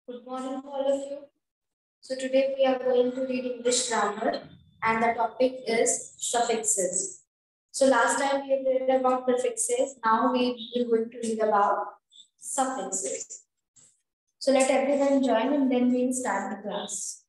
Good morning to all of you. So today we are going to read English grammar and the topic is suffixes. So last time we read about prefixes, now we will going to read about suffixes. So let everyone join and then we'll start the class.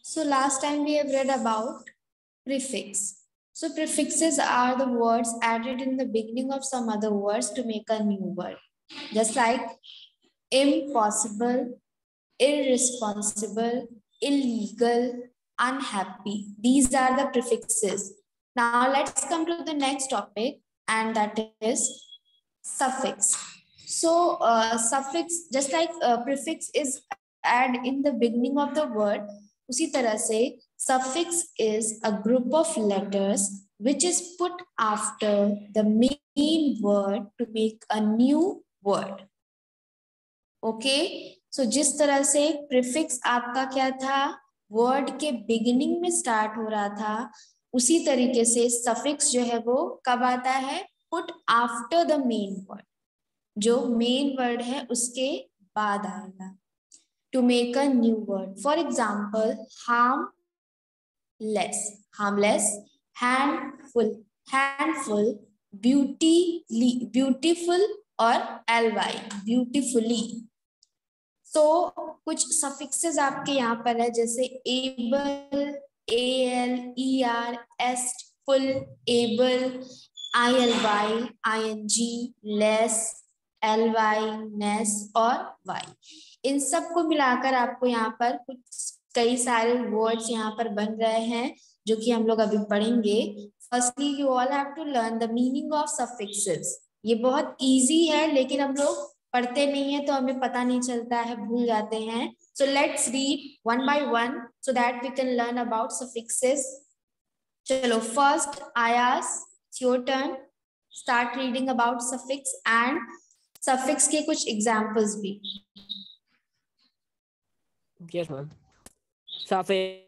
So last time we have read about prefix. So prefixes are the words added in the beginning of some other words to make a new word. Just like impossible, irresponsible, illegal, unhappy. These are the prefixes. Now let's come to the next topic, and that is suffix. So suffix, just like prefix is add in the beginning of the word, उसी तरह से suffix is a group of letters which is put after the main word to make a new word. Okay so जिस तरह से prefix आपका क्या था, word के बिगिनिंग में स्टार्ट हो रहा था, उसी तरीके से सफिक्स जो है वो कब आता है, put after the main word, जो मेन वर्ड है उसके बाद आएगा to make a new word. For example harmless, harmless, handful, handful, beautily, beautiful और एलवाई, ब्यूटीफुली. तो कुछ सफिक्सेस आपके यहाँ पर है, जैसे able, ALER, full, able, ILY, ING, less, LY, नेस और Y. इन सबको मिलाकर आपको यहाँ पर कुछ कई सारे वर्ड्स यहाँ पर बन रहे हैं जो कि हम लोग अभी पढ़ेंगे. Firstly you all have to learn the meaning of suffixes. ये बहुत इजी है लेकिन हम लोग पढ़ते नहीं है तो हमें पता नहीं चलता है, भूल जाते हैं. So let's read one by one so that we can learn about suffixes. चलो first Ayas, it's your turn. Start reading about suffix and suffix के कुछ examples भी. Yes, ma'am. Suffix.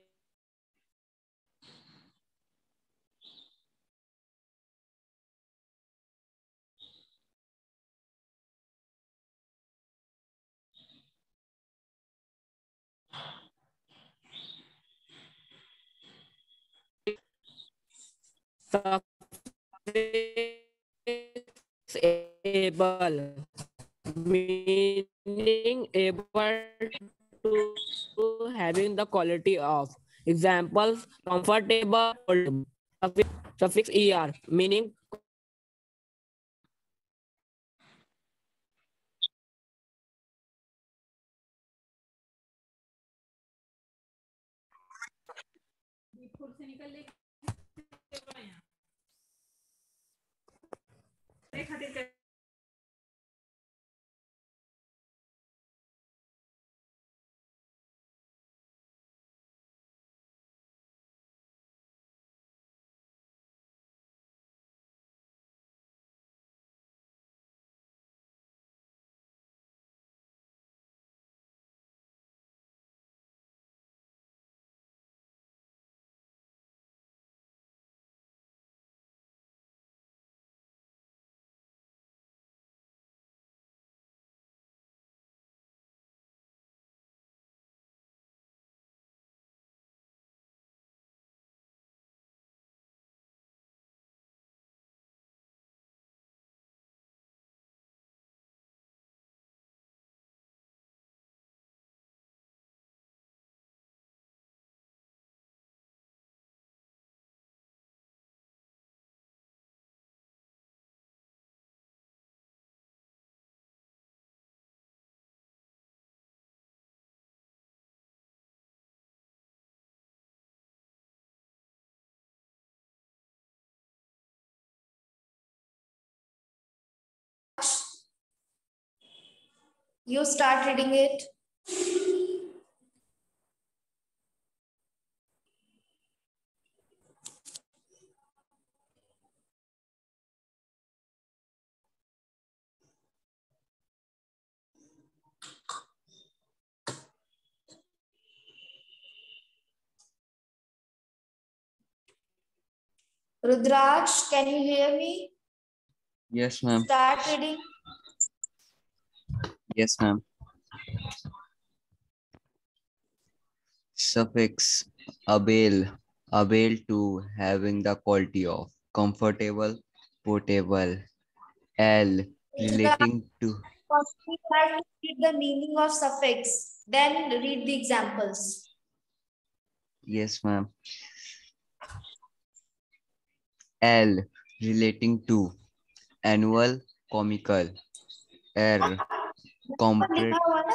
Able, meaning able to having the quality of. Examples: comfortable, suffix er, meaning You start reading it. Rudraj, can you hear me? Yes, ma'am. Start reading. Yes, ma'am. Suffix avail. Avail to having the quality of comfortable, portable. L Rudraj, relating to. first we have to read the meaning of suffix, then read the examples. Yes, ma'am. L relating to annual, comical. R ऊपर लिखा complete. हुआ है ना,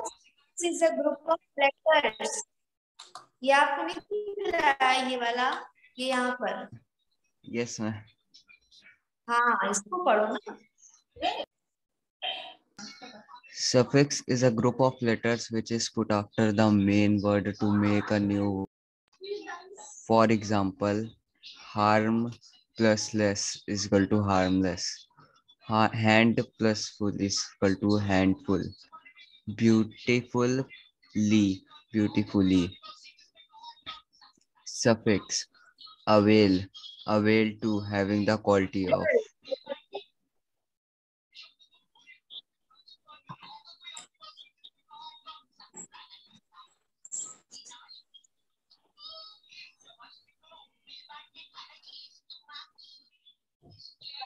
this is a group of letters. ये आपको नहीं मिल रहा है ये वाला, ये यहाँ पर. Yes, ma'am. हाँ, इसको पढ़ो ना. Suffix is a group of letters which is put after the main word to make a new. For example, harm plus less is equal to harmless. Hand plus full is equal to handful. Beautifully, beautifully. Suffix avail, avail to having the quality of.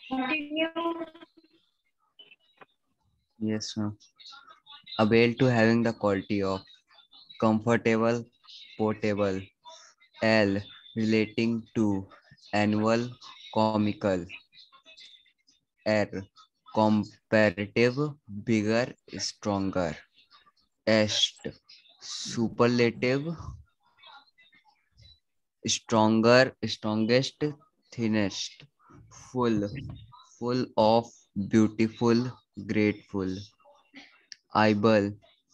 Continue. Yes, ma'am. Avail to having the quality of comfortable, portable. L relating to annual, comical. R comparative, bigger, stronger. Est superlative, stronger, strongest, thinnest. Full, full of, beautiful, grateful. Able,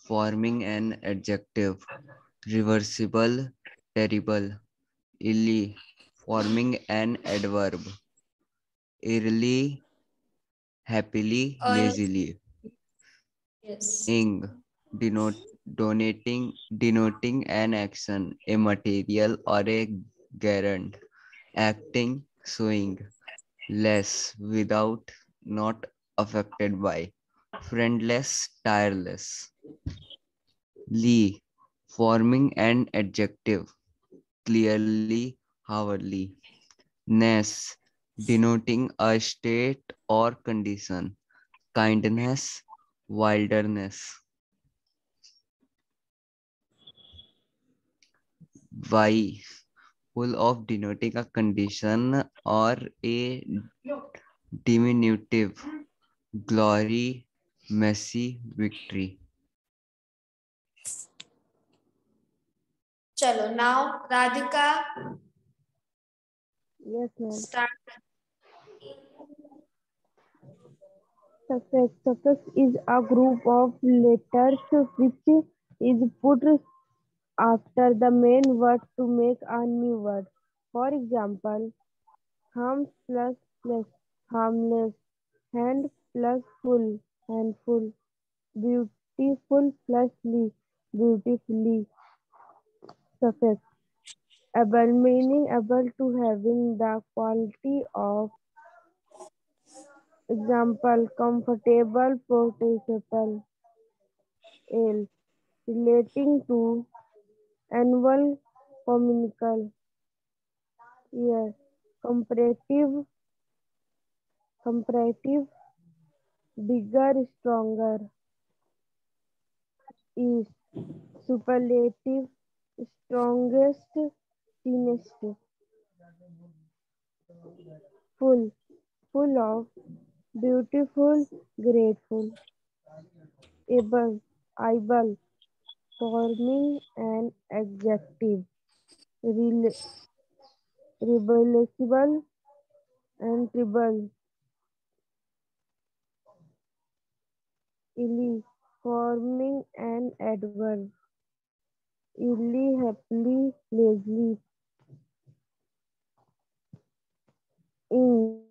forming an adjective. Reversible, terrible. Illy, forming an adverb. Early, happily, lazily. Yes. Ing, denoting an action, a material or a gerund. Acting, showing. Less, without, not affected by. Friendless, tireless. Lee, forming an adjective. Clearly, hourly. Ness, denoting a state or condition. Kindness, wilderness. Y, full of denoting a condition or a diminutive. Glory, mercy, victory. Chalo, now Radhika, Yes, ma'am. start. Suffix. Suffix is a group of letters which is put after the main word to make a new word. For example, harm plus less, harmless, hand plus full, handful, beautiful plus ly, beautifully. Suffix. Able meaning able to having the quality of. Example, comfortable, portable. L. Relating to annual, communal. Year. Comparative, bigger, stronger. East. Superlative, strongest, thinnest. Full, full of, beautiful, grateful. Able, forming an adjective. Reversible and tribal. Illy, forming an adverb. Illy, happily, lazily. In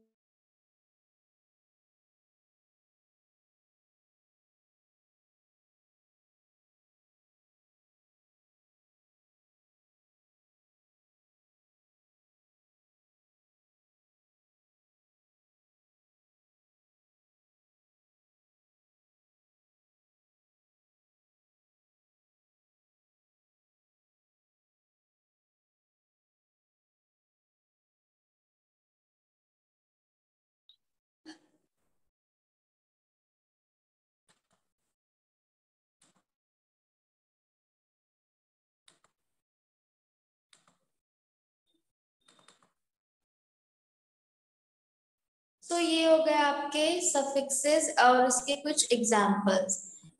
So ये हो गए आपके suffixes और इसके कुछ examples.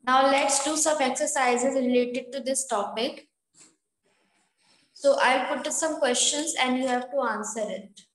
Now let's do some exercises related to this topic. So I'll put some questions and you have to answer it.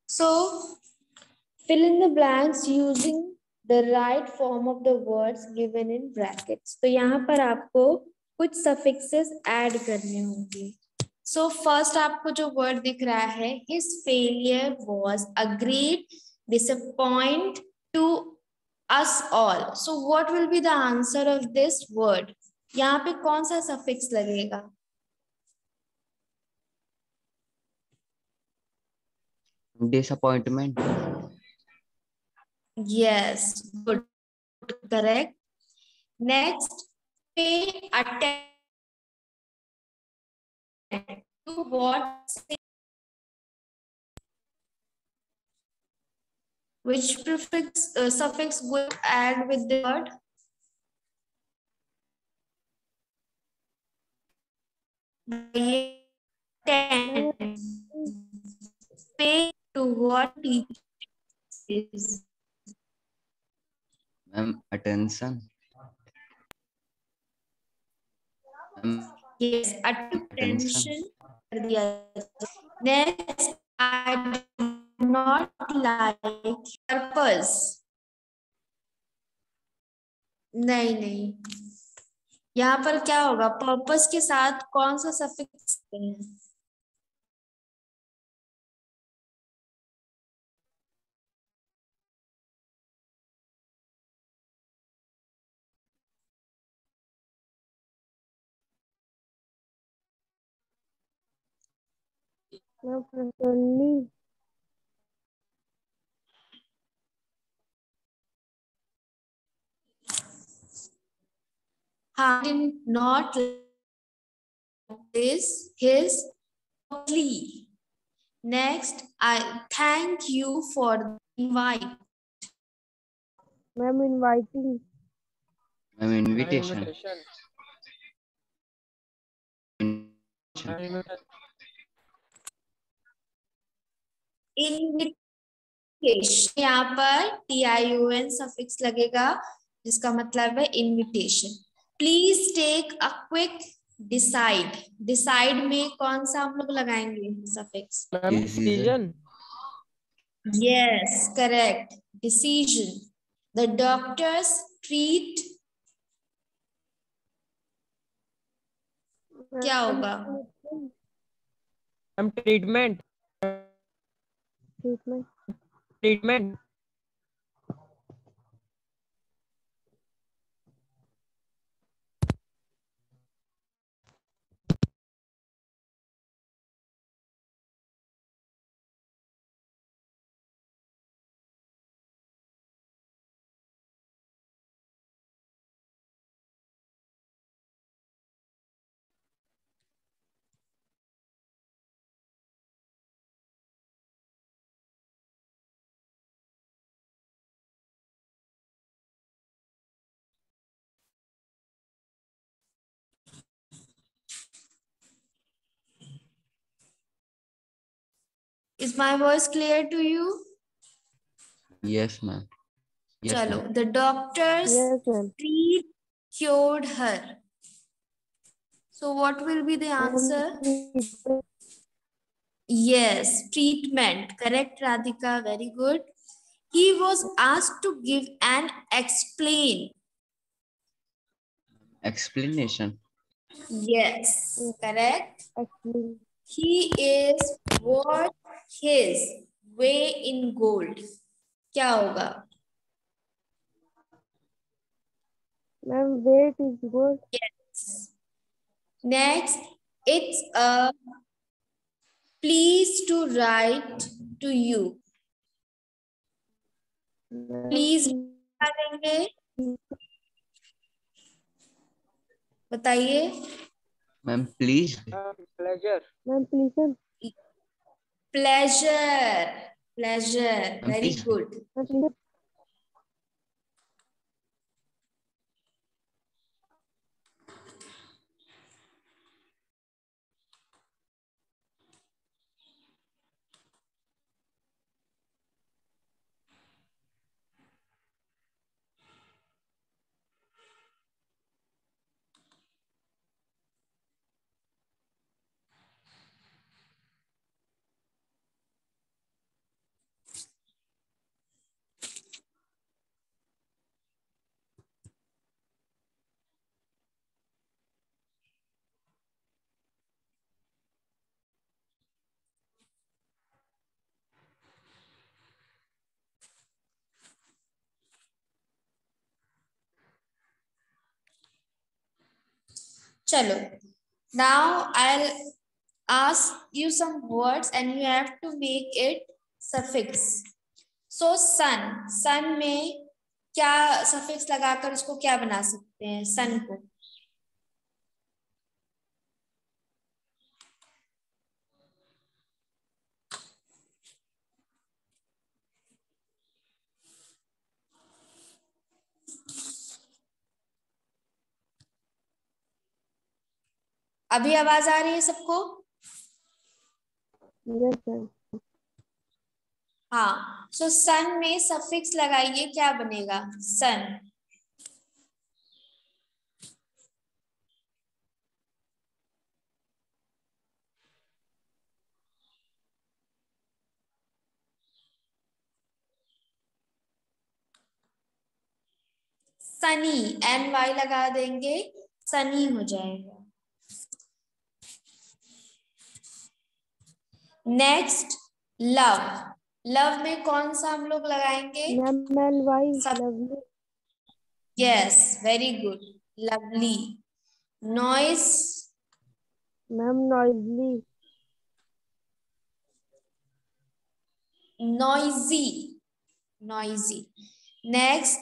So fill in the blanks using the right form of the words given in brackets. तो यहाँ पर आपको कुछ suffixes add करने होंगे. So first आपको जो word दिख रहा है, his failure was a great disappointment to us all. So what will be the answer of this word? यहाँ पे कौन सा suffix लगेगा? Disappointment. Yes, good, correct. Next, pay attention to what, which prefix suffix will add with the word. Pay to what teacher is. Attention. Yes, attention. Next, I do not like purpose. नहीं यहाँ पर क्या होगा, purpose के साथ कौन सा suffix है? only I did not like this his plea. Next, I thank you for the invite. ma'am inviting. Invitation. Invitation, यहाँ पर TION सफिक्स लगेगा जिसका मतलब है invitation. Please take a quick decide. Decide में कौन सा हम लोग लगाएंगे suffix? Decision. Yes, correct. Decision. The doctors treat क्या होगा? हम treatment treatment treatment Is my voice clear to you? Yes, ma'am. Yes, Chalo, ma'am. the doctors Yes, ma'am. cured her. So what will be the answer? Treatment. Yes, treatment. Correct, Radhika. Very good. He was asked to give an explain. Explanation. Yes, correct. Actually, He is worth his way in gold. क्या होगा? ma'am, weight is good. Yes. Next, it's a please to write to you. Please बता देंगे, बताइए. Ma'am, please. pleasure. Ma'am, please. Pleasure. Pleasure. Ma'am, Very please. good. Ma'am, please. Chalo. Now I'll ask you some words and you have to make it suffix. So sun. Sun में क्या suffix लगाकर उसको क्या बना सकते हैं? Sun को. अभी आवाज आ रही है सबको? Yes, ma'am. हाँ. So sun में suffix लगाइए, क्या बनेगा? Sun. सनी. NY लगा देंगे, सनी हो जाएगा. Next love. लव में कौन सा हम लोग लगाएंगे? Ma'am, LY, सब. lovely. Yes, very good. Lovely. Noise. Ma'am, noisy. Noisy. Noisy. Next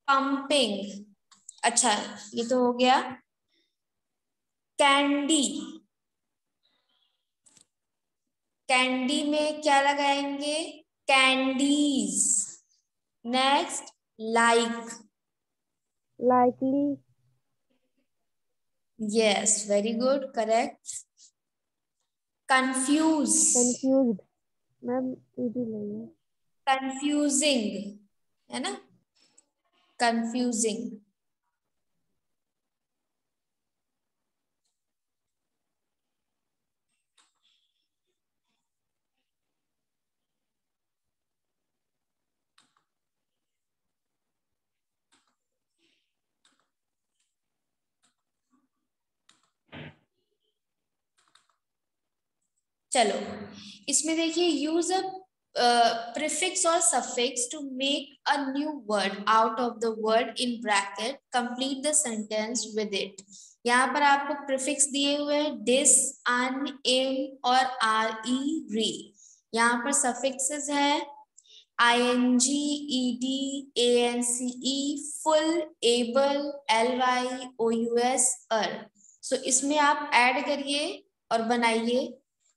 pumping. अच्छा, ये तो हो गया. कैंडी. कैंडी में क्या लगाएंगे? Candies. Next like. Likely. Yes, very good, correct. Confuse. Confused. Ma'am, easy नहीं है. कंफ्यूजिंग है ना? कंफ्यूजिंग. चलो इसमें देखिए use a prefix or suffix to make a new word out of the word in bracket, complete the sentence with it. यहाँ पर आपको prefix दिए हुए हैं dis, un, im और re, re. यहाँ पर suffixes है ing, ed, ance, full, able, ly, ous, so इसमें आप ऐड करिए और बनाइए.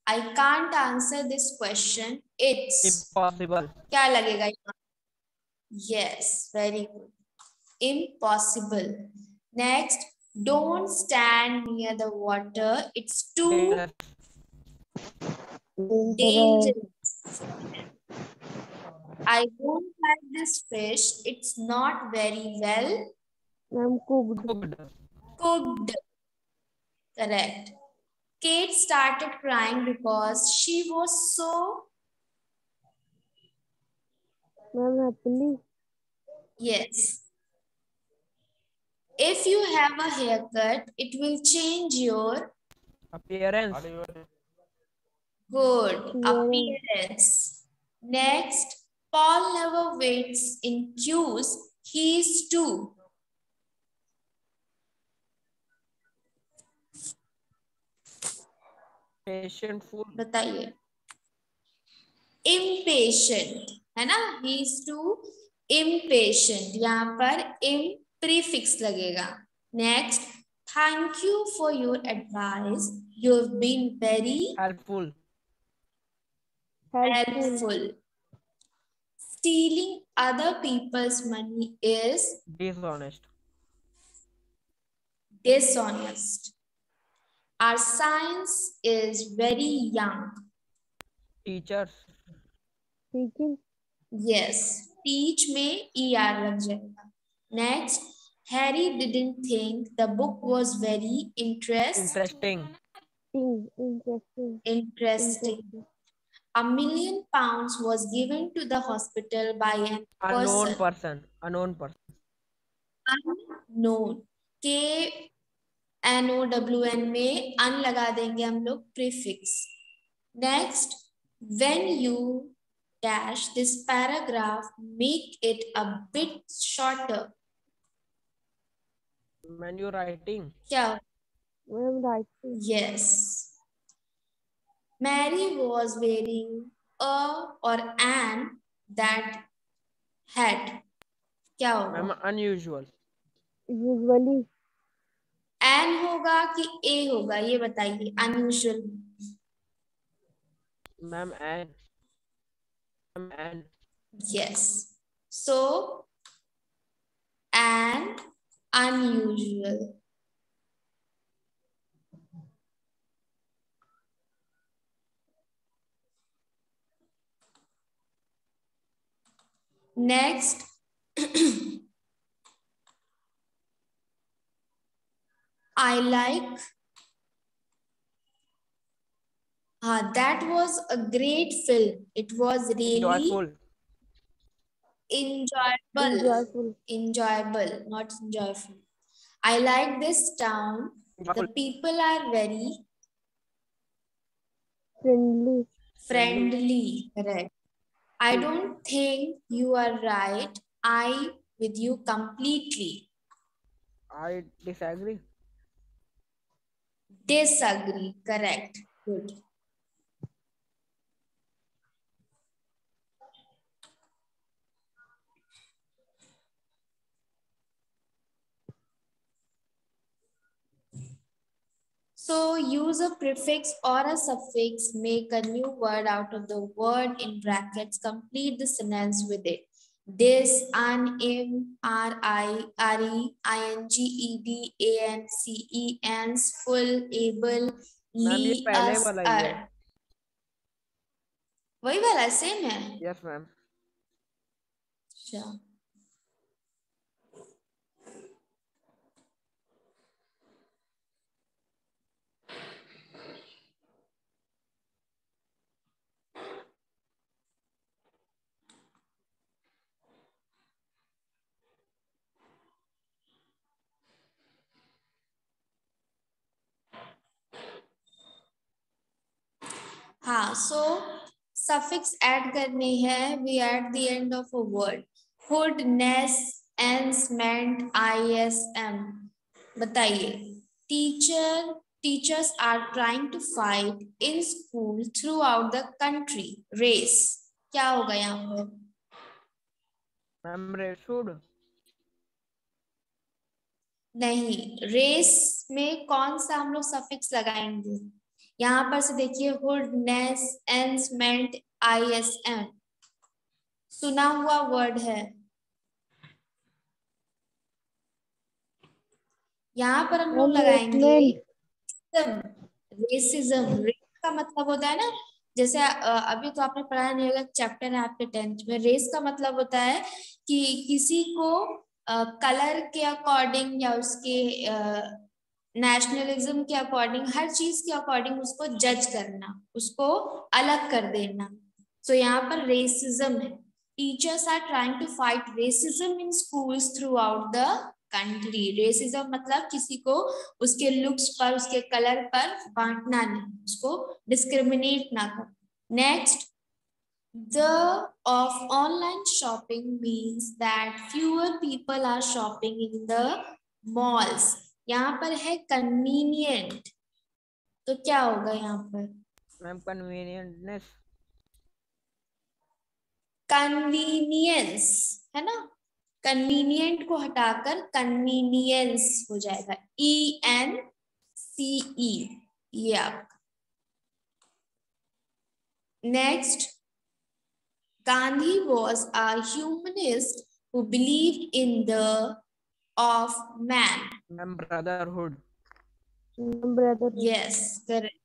I can't answer this question. It's Impossible. क्या लगेगा यहाँ? Yes, very good. Impossible. Next, don't stand near the water. It's too dangerous. I don't like this fish. It's not very well Ma'am, cooked. cooked. Correct. Kate started crying because she was so Ma'am, happily. yes. If you have a haircut, it will change your Appearance. good Appearance. appearance. Next, Paul never waits in queues. He is too Patient food. बताइए impatient है ना, he is too impatient. यहाँ पर im prefix लगेगा. Next, thank you for your advice. You've been very Helpful. helpful. Stealing other people's money is Dishonest. dishonest. Our science is very young. Teachers. Teaching. Yes, teach में er लग जाएगा. Next, Harry didn't think the book was very Interesting. interesting. A million pounds was given to the hospital by an Unknown person. person. Unknown person. Unknown. KNOWN में un लगा देंगे हम लोग prefix. Next, when you dash this paragraph, make it a bit shorter. When you writing. क्या? Ma'am, writing. Yes. Mary was wearing a or an that hat. क्या होगा? Ma'am, unusual. Usually. An होगा कि a होगा ये बताइए. Unusual. Ma'am, and. Yes. So, an unusual. Next, I like. That was a great film. It was really Joyful. enjoyable. Enjoyable, not enjoyable. I like this town. The Joyful. people are very Friendly. friendly. Correct. I don't think you are right. I with you completely. I disagree. Disagree. Correct. Good. So use a prefix or a suffix, make a new word out of the word in brackets, complete the sentence with it. This, an, im, ri, re, ing, ed, ance, ans, full, able, Ma'am, ये li, पहले us, वाला ही है. are. वही वाला same है. Yes, ma'am. अच्छा. हाँ, so suffix add करने हैं we at the end of a word. Hood, ness, ens, meant, ism. बताइए. Teachers are trying to fight in school throughout the country. Race. क्या होगा यहाँ पर? मैम शुड नहीं, रेस में कौन सा हम लोग सफिक्स लगाएंगे? यहाँ पर से देखिए, हुड, नेस, एंस, मेंट, ISM सुना हुआ वर्ड है. यहाँ पर हम लोग लगाएंगे रेसिज्म. रेस का मतलब होता है ना, जैसे अभी तो आपने पढ़ा नहीं होगा, चैप्टर है आपके 10th में. रेस का मतलब होता है कि किसी को कलर के अकॉर्डिंग या उसके नेशनलिज्म के अकॉर्डिंग, हर चीज के अकॉर्डिंग उसको जज करना, उसको अलग कर देना. सो यहाँ पर रेसिज्म है. Teachers are trying to fight racism in schools throughout the country. Racism मतलब किसी को उसके लुक्स पर, उसके कलर पर बांटना नहीं, उसको डिस्क्रिमिनेट ना कर. Next, the of online shopping means that fewer people are shopping in the malls. यहाँ पर है convenient, तो क्या होगा यहाँ पर? मैम कन्वीनियंटनेस कन्वीनियंस है ना. कन्वीनियंट को हटाकर कन्वीनियंस हो जाएगा. ENCE ये आपका. Next, Gandhi was a humanist who believed in the of man. Ma'am brotherhood brother. Yes, correct.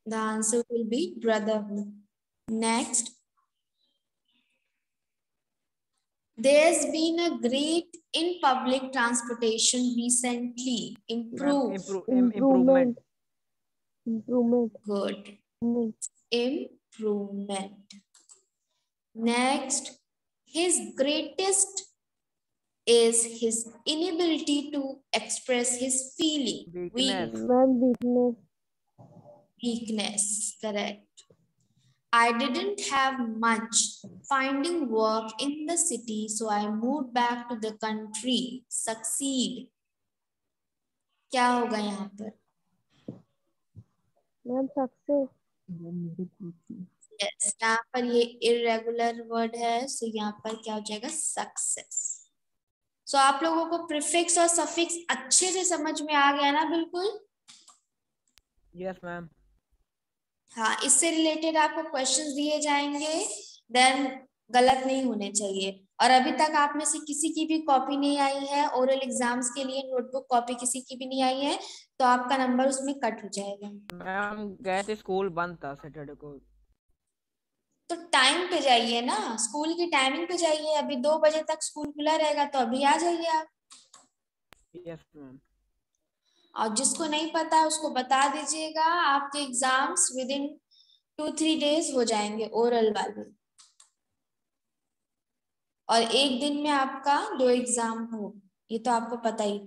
The answer will be brotherhood. Next, there's been a great in public transportation recently. Improve. Improvement Good. Improvement. Next, his greatest is his inability to express his feeling. Weakness. Weakness. Correct. I didn't have much finding work in the city, so I moved back to the country. Succeed. क्या होगा यहाँ पर? Success. Yes, यहाँ पर ये irregular word है, so यहाँ पर क्या हो जाएगा? Success. So आप लोगों को प्रीफिक्स और सफिक्स अच्छे से समझ में आ गया ना? बिल्कुल. Yes ma'am. हाँ, इससे रिलेटेड आपको क्वेश्चंस दिए जाएंगे, देन गलत नहीं होने चाहिए. और अभी तक आप में से किसी की भी कॉपी नहीं आई है, ओरल एग्जाम्स के लिए नोटबुक कॉपी किसी की भी नहीं आई है, तो आपका नंबर उसमें कट हो जाएगा. मैम गए थे, स्कूल बंद था सैटरडे को. तो टाइम पे जाइए ना, स्कूल की टाइमिंग पे जाइए. अभी 2 बजे तक स्कूल खुला रहेगा, तो अभी आ जाइए आप. Yes ma'am. और जिसको नहीं पता उसको बता दीजिएगा. आपके एग्जाम्स विद इन 2-3 डेज हो जाएंगे, ओरल वाले. और एक दिन में आपका 2 एग्जाम हो, ये तो आपको पता ही.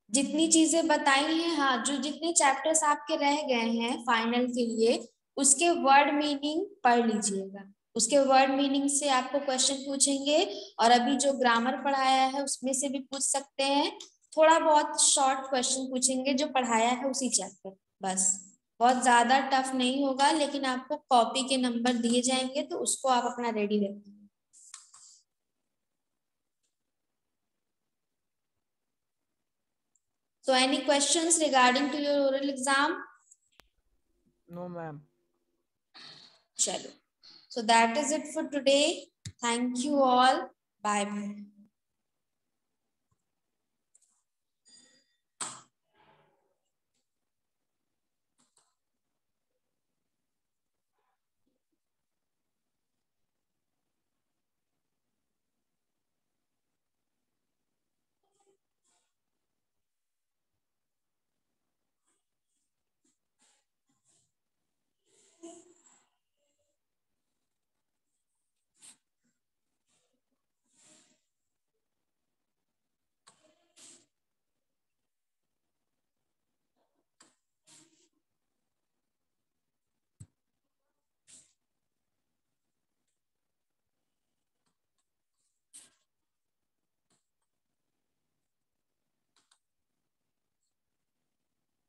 जितनी चीजें बताई हैं, हाँ, जो जितने चैप्टर्स आपके रह गए हैं फाइनल के लिए, उसके वर्ड मीनिंग पढ़ लीजिएगा. उसके वर्ड मीनिंग से आपको क्वेश्चन पूछेंगे, और अभी जो ग्रामर पढ़ाया है उसमें से भी पूछ सकते हैं. थोड़ा बहुत शॉर्ट क्वेश्चन पूछेंगे जो पढ़ाया है उसी चैप्टर. बस, बहुत ज्यादा टफ नहीं होगा, लेकिन आपको कॉपी के नंबर दिए जाएंगे, तो उसको आप अपना रेडी रखिए. So any questions regarding to your oral exam? No ma'am. Chalo. So that is it for today. Thank you all. Bye bye.